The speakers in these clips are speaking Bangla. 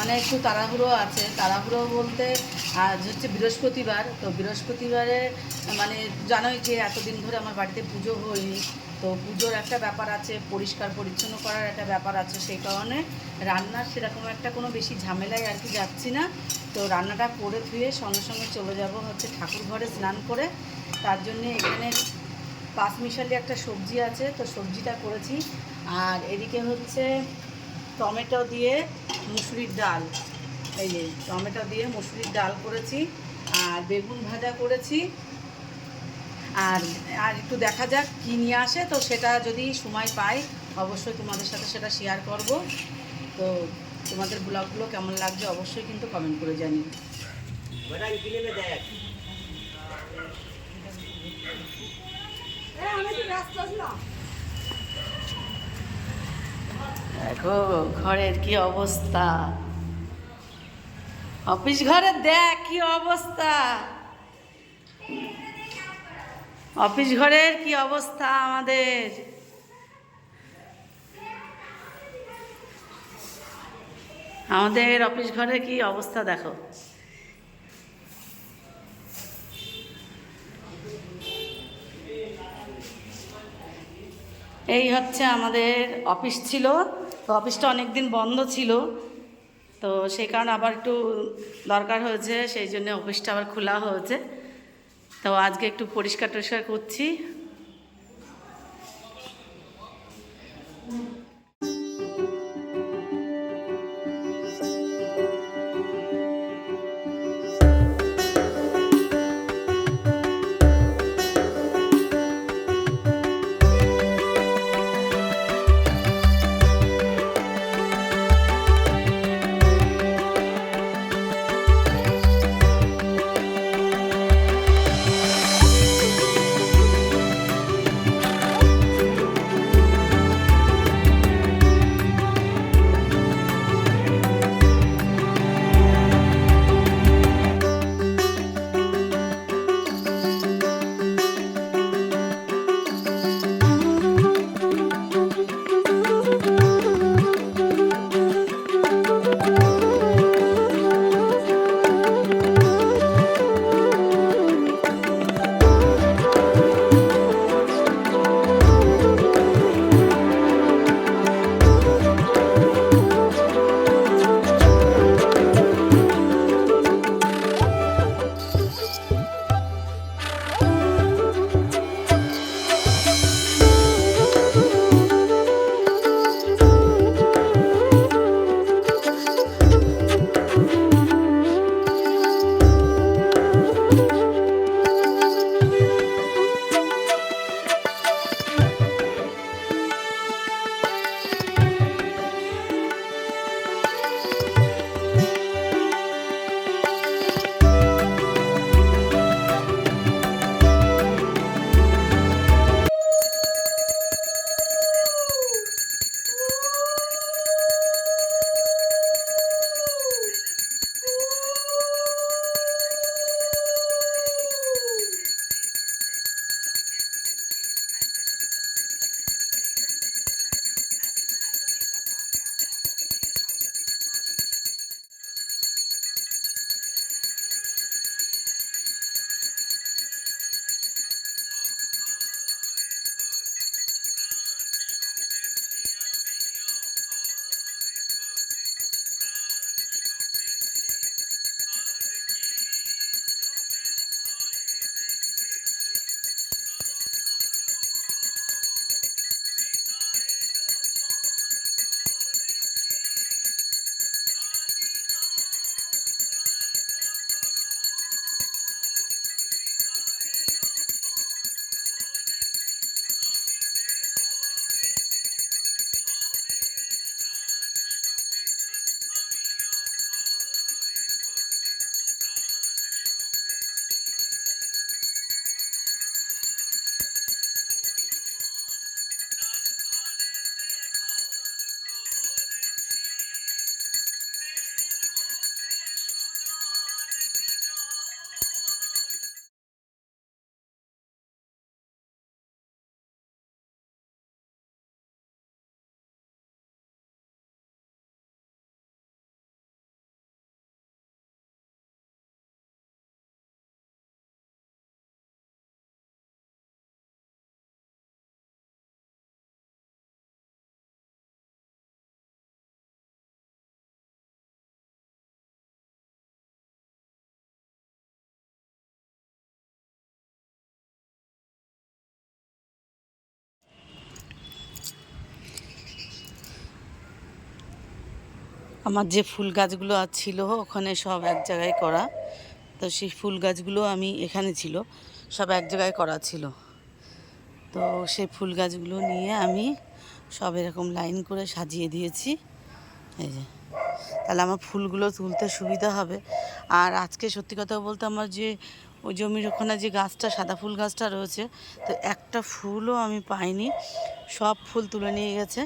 মানে একটু তাড়াহুড়ো আছে। তাড়াহুড়ো বলতে আজ হচ্ছে বৃহস্পতিবার, তো বৃহস্পতিবারে মানে জানোই যে এতদিন ধরে আমার বাড়িতে পুজো হয়নি, তো পুজোর একটা ব্যাপার আছে, পরিষ্কার পরিচ্ছন্ন করার একটা ব্যাপার আছে, সেই কারণে রান্নার সেরকম একটা কোনো বেশি ঝামেলায় আর কি যাচ্ছি না। তো রান্নাটা করে ধুয়ে সঙ্গে সঙ্গে চলে যাব হচ্ছে ঠাকুর ঘরে স্নান করে। তার জন্যে এখানে পাঁচমিশালি একটা সবজি আছে, তো সবজিটা করেছি। আর এদিকে হচ্ছে টমেটো দিয়ে মুসুরির ডাল, এই যে টমেটো দিয়ে মুসুরির ডাল করেছি, আর বেগুন ভাজা করেছি। আর আর একটু দেখা যাক কী নিয়ে আসে, তো সেটা যদি সময় পাই অবশ্যই তোমাদের সাথে সেটা শেয়ার করব। তো তোমাদের ব্লগগুলো কেমন লাগছে অবশ্যই কিন্তু কমেন্ট করে জানিও। দেখো ঘরের কি অবস্থা, অফিস ঘরের দেখ কি অবস্থা, অফিস ঘরের কি অবস্থা আমাদের। আমাদের অফিস ঘরে কি অবস্থা দেখো। এই হচ্ছে আমাদের অফিস ছিল, তো অফিসটা অনেক দিন বন্ধ ছিল, তো সেই কারণে আবার একটু দরকার হয়েছে, সেই জন্য অফিসটা আবার খোলা হয়েছে। তো আজকে একটু পরিষ্কার টরিষ্কার করছি। আমার যে ফুল গাছগুলো ছিল ওখানে সব এক জায়গায় করা, তো সেই ফুল গাছগুলো আমি এখানে ছিল, সব এক জায়গায় করা ছিল। তো সেই ফুল গাছগুলো নিয়ে আমি সব এরকম লাইন করে সাজিয়ে দিয়েছি। এই যে, তাহলে আমার ফুলগুলো তুলতে সুবিধা হবে। আর আজকে সত্যি কথা বলতে আমার যে ওই জমির ওখানে যে গাছটা, সাদা ফুল গাছটা রয়েছে, তো একটা ফুলও আমি পাইনি, সব ফুল তুলে নিয়ে গেছে।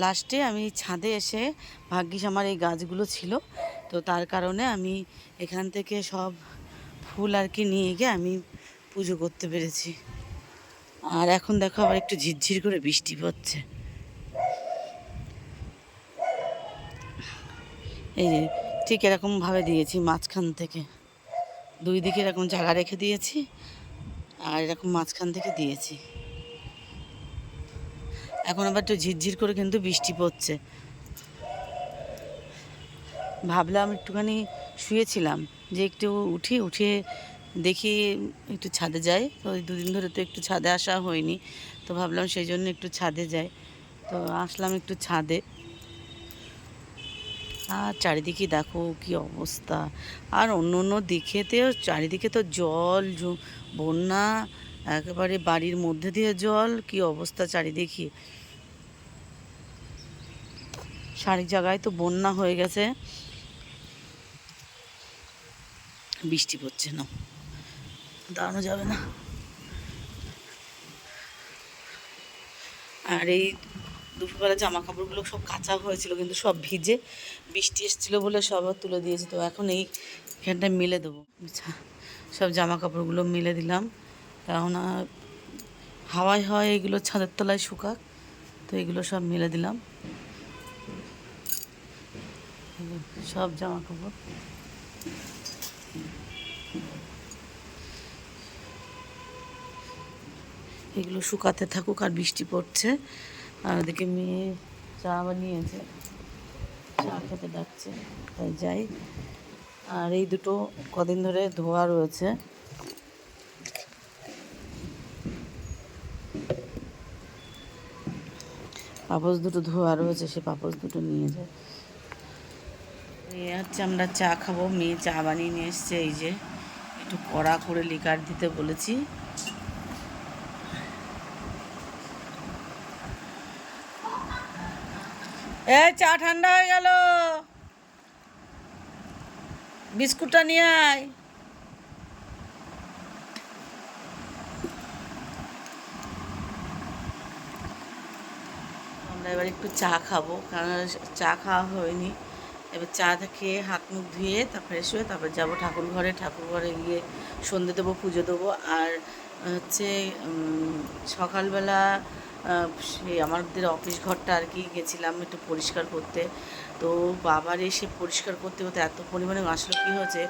লাস্টে আমি ছাদে এসে, ভাগ্যিস আমার এই গাছগুলো ছিল, তো তার কারণে আমি এখান থেকে সব ফুল আর কি নিয়ে গিয়ে আমি পুজো করতে পেরেছি। আর এখন দেখো আবার একটু ঝিরঝির করে বৃষ্টি পড়ছে। এই যে ঠিক এরকমভাবে দিয়েছি, মাঝখান থেকে দুই দিকে এরকম জায়গা রেখে দিয়েছি, আর এরকম মাঝখান থেকে দিয়েছি। এখন আবার একটু ঝিরঝির করে কিন্তু বৃষ্টি পড়ছে। ভাবলাম একটুখানি শুয়েছিলাম, যে একটু উঠে দেখি একটু ছাদে যাই। তো ওই দুদিন ধরে তো একটু ছাদে আসা হয়নি, তো ভাবলাম সেই জন্য একটু ছাদে যাই। তো আসলাম একটু ছাদে। আর চারিদিকে দেখো কি অবস্থা। আর অন্য অন্য দিকেতেও চারিদিকে তো জল, বন্যা, একেবারে বাড়ির মধ্যে দিয়ে জল, কি অবস্থা চারিদিকে। সারি জায়গায় তো বন্যা হয়ে গেছে। বৃষ্টি পড়ছে না, দাঁড়ানো যাবে না। আর এই দুপুরবেলা জামা কাপড়গুলো সব কাঁচা হয়েছিল, কিন্তু সব ভিজে, বৃষ্টি এসেছিলো বলে সব তুলে দিয়েছি। তো এখন এইখানটায় মেলে দেবো, সব জামা কাপড়গুলো মেলে দিলাম, কেননা হাওয়ায় হয় এগুলো ছাদের তলায় শুকাক। তো এগুলো সব মেলে দিলাম, সব জামা কাপড়। এগুলো শুকাতে থাকুক, আর বৃষ্টি পড়ছে। আর ওদিকে মেয়ে চা বানিয়েছে, চা খেতে ডাকছে, তাই যাই। আর এই দুটো কদিন ধরে ধোয়া রয়েছে, পাপোশ দুটো ধোয়া রয়েছে, সে পাপোশ দুটো নিয়ে যায়। এই হচ্ছে আমরা চা খাবো, মেয়ে চা বানিয়ে নিয়ে এসছে। এই যে একটু কড়া করে লিকার দিতে বলেছি। চা ঠান্ডা হয়ে গেল, বিস্কুটটা নিয়ে আয়। আমরা এবার একটু চা খাবো, কারণ চা খাওয়া হয়নি। এবার চা খেয়ে হাত মুখ ধুয়ে তারপরে ফ্রেশ হয়ে তারপর যাবো ঠাকুর ঘরে গিয়ে সন্ধে দেবো, পুজো দেবো। আর হচ্ছে সকালবেলা সেই আমাদের অফিস ঘরটা আর কি গেছিলাম একটু পরিষ্কার করতে। তো বাবার এসে পরিষ্কার করতে করতে এত পরিমাণে আসলো, কী হয়েছে,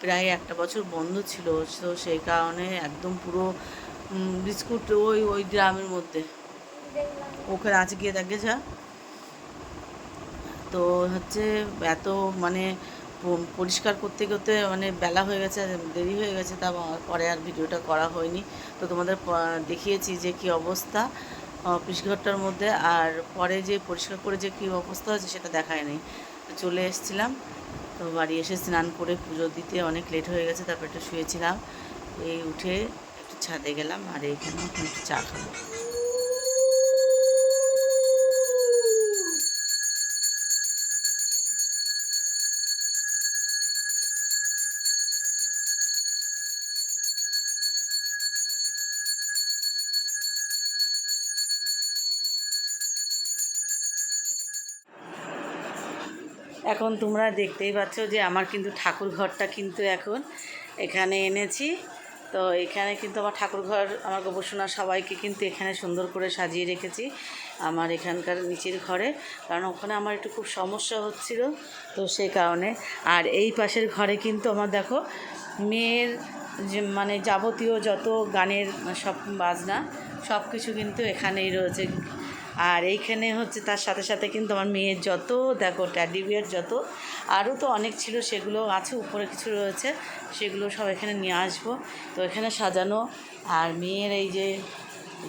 প্রায় একটা বছর বন্ধ ছিল, তো সেই কারণে একদম পুরো বিস্কুট ওই ওই ড্রামের মধ্যে, ওখানে আছে গিয়ে দেখে যা। তো হচ্ছে এত মানে পরিষ্কার করতে করতে মানে বেলা হয়ে গেছে, দেরি হয়ে গেছে, তা পরে আর ভিডিওটা করা হয়নি। তো তোমাদের দেখিয়েছি যে কি অবস্থা অফিস ঘরটার মধ্যে, আর পরে যে পরিষ্কার করে যে কী অবস্থা হয়েছে সেটা দেখায় নেই। তো চলে এসেছিলাম, তো বাড়ি এসে স্নান করে পুজো দিতে অনেক লেট হয়ে গেছে, তারপর একটু শুয়েছিলাম। এই উঠে একটু ছাদে গেলাম, আর এইখানে একটু চা খাবো। এখন তোমরা দেখতেই পাচ্ছ যে আমার কিন্তু ঠাকুর ঘরটা কিন্তু এখন এখানে এনেছি। তো এখানে কিন্তু আমার ঠাকুর ঘর, আমার গবেষণা সবাইকে কিন্তু এখানে সুন্দর করে সাজিয়ে রেখেছি আমার এখানকার নিচের ঘরে, কারণ ওখানে আমার একটু খুব সমস্যা হচ্ছিল, তো সেই কারণে। আর এই পাশের ঘরে কিন্তু আমার দেখো মেয়ের যে মানে যাবতীয় যত গানের সব বাজনা সব কিছু কিন্তু এখানেই রয়েছে। আর এইখানে হচ্ছে তার সাথে সাথে কিন্তু আমার মেয়ের যত দেখো ট্যাডি বিয়ার যত আরও তো অনেক ছিল, সেগুলো আছে, উপরে কিছু রয়েছে, সেগুলো সব এখানে নিয়ে আসবো। তো এখানে সাজানো। আর মেয়ের এই যে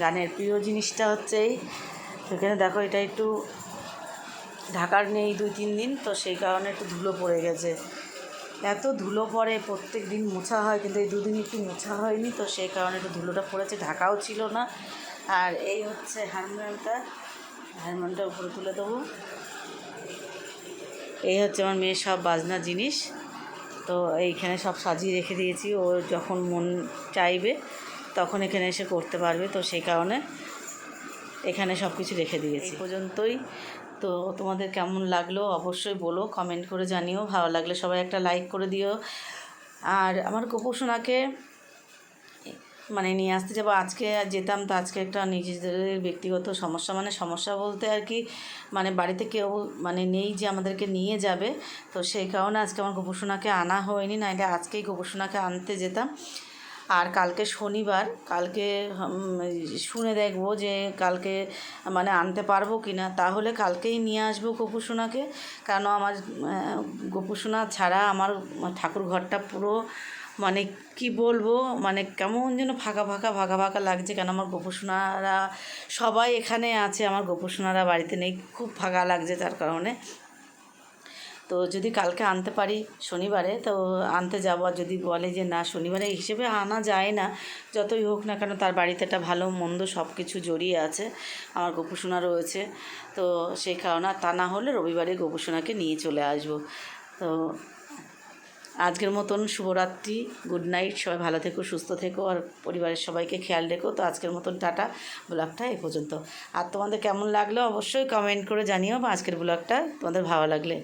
গানের প্রিয় জিনিসটা হচ্ছে এই, এখানে দেখো এটা একটু ঢাকার নেই 2-3 দিন, তো সেই কারণে একটু ধুলো পড়ে গেছে। এত ধুলো পড়ে, প্রত্যেক দিন মোছা হয় কিন্তু এই 2 দিন একটু মোছা হয়নি, তো সেই কারণে একটু ধুলোটা পড়েছে, ঢাকাও ছিল না। আর এই হচ্ছে হারমোনিয়ামটা উপরে তুলে দেবো। এই হচ্ছে আমার মেয়ের সব বাজনা জিনিস, তো এইখানে সব সাজিয়ে রেখে দিয়েছি। ও যখন মন চাইবে তখন এখানে এসে করতে পারবে, তো সেই কারণে এখানে সব কিছু রেখে দিয়েছি। এই পর্যন্তই। তো তোমাদের কেমন লাগলো অবশ্যই বলো, কমেন্ট করে জানিও। ভালো লাগলে সবাই একটা লাইক করে দিও। আর আমার গোপুসোনাকে মানে নিয়ে আসতে যাবো, আজকে যেতাম, তো আজকে একটা নিজেদের ব্যক্তিগত সমস্যা, মানে সমস্যা বলতে আর কি, মানে বাড়িতে কেউ মানে নেই যে আমাদেরকে নিয়ে যাবে, তো সেই কারণে আজকে আমার গোপুসোনাকে আনা হয়নি, নাহলে আজকেই গোপুসোনাকে আনতে যেতাম। আর কালকে শনিবার, কালকে শুনে দেখবো যে কালকে মানে আনতে পারবো কি না, তাহলে কালকেই নিয়ে আসবো গোপুসোনাকে। কারণ আমার গোপুসোনা ছাড়া আমার ঠাকুর ঘরটা পুরো মানে কি বলবো, মানে কেমন যেন ফাঁকা ফাঁকা ফাঁকা ফাঁকা লাগছে। কেন আমার গোপুসোনারা সবাই এখানে আছে, আমার গোপুসোনারা বাড়িতে নেই, খুব ফাঁকা লাগছে তার কারণে। তো যদি কালকে আনতে পারি শনিবারে, তো আনতে যাবো। আর যদি বলে যে না শনিবারে হিসেবে আনা যায় না, যতই হোক না কেন তার বাড়িতে একটা ভালো মন্দ সব কিছু জড়িয়ে আছে, আমার গোপুসোনা রয়েছে, তো সেই কারণে তা না হলে রবিবারে গোপুসোনাকে নিয়ে চলে আসবো। তো আজকের মতন শুভরাত্রি, গুড নাইট, সবাই ভালো থেকো, সুস্থ থেকো, আর পরিবারের সবাইকে খেয়াল রেখো। তো আজকের মতন টাটা, ব্লগটা এই পর্যন্ত। আর তোমাদের কেমন লাগলো অবশ্যই কমেন্ট করে জানিও, বা আজকের ব্লগটা তোমাদের ভালো লাগলে।